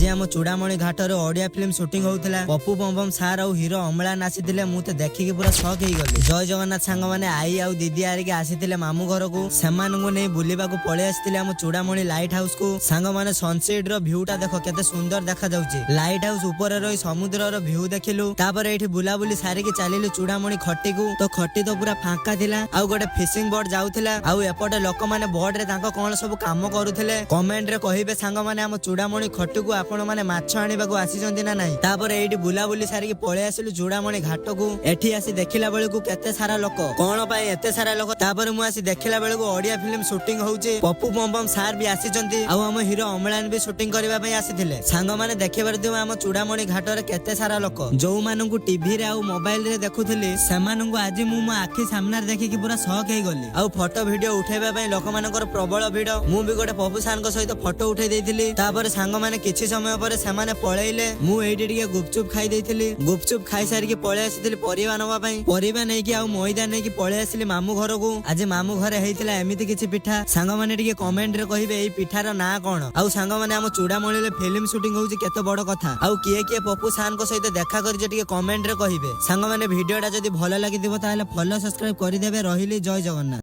आज आम चूड़ामणि घाटर Odia film shooting होउथला। Pappu बम सार और हीरो अमलान आसीथिले। मु तो देखिकी पूरा शॉक हेई गली। जय जगन्नाथ सांग माने आई आउ दीदी आरिके आसीथिले मामू घर को। सेमानंगु नै बुलिबाकू पळे आसीथिले आम चूड़ामणि लाइट हाउस को। सांग माने सनसेट रो व्यूटा देखो केते सुंदर देखा जाउची। लाइट हाउस ऊपर रही समुद्र रो व्यू देखिलु। तापर एठी बुलाबुली सारी के चलिलु चूड़ामणि खट्टी को। तो खट्टी तो पूरा फांका थिला। आउ गोटे फिशिंग बोट जाउथिला। आउ एपटे लोक माने बोर्ड रे तांको कोन सब काम करूथिले। कमेंट रे कहिबे सांग माने आम चूड़ामणि खट्टी को आपण माने माछ आनिबाकू आसीचंती ना नाही। तापर एठी बुलाबुली सारी के पळे आसिलु चूड़ामणि घाट को। एठी आसी देखिला बेलकू केते सारा लोक कोन पाई एते सारा लोक। तापर मु आसी देखिला बेलकू ओडिया फिल्म शूटिंग होउची। पप्पू बम सार भी आसीचंती। आउ हम हीरो अमलान भी शूटिंग करबा पई आसीथिले। सांग माने देखिबार दिउ आम चूड़ामणि घाट रे केते सारा लोक जो माननकू टीवी रे आउ मोबाइल रे देखुथिली सेमाननकू आज मु मो आखि सामने देखि पूरा शॉक हेई गली। आउ फोटो वीडियो उठेबा पई लोक मानकर प्रबल भीड़। मु भी गोटे पप्पू सान सहित फोटो उठे देइथिली। तापर सांग माने किछि समय पर सेमाने पळेइले। मु एठी टिके गुपचुप खाई देइथिली। गुपचुप खाई सारी के पळे आसीथिली परिबा नवा पई। परिबा नै कि आउ मैदा नै कि पळे आसीली मामू घर को। आज मामू घरे हेइथिला एमिति किछि पिठा। सांग माने टिके कमेंट रे कहिबे एई पिठार ना कोन। आउ सांग माने हम चूड़ामणि ले फिल्म शूटिंग होउची केते बड़ कथा। आउ किए किए पप्पू सान सहित देखा करि टिके कमेंट रे कहिबे। सांग माने वीडियोटा जदी भलो लागिदिबो ताले फॉलो सब्सक्राइब करि देबे। रहिली जय जगन्नाथ।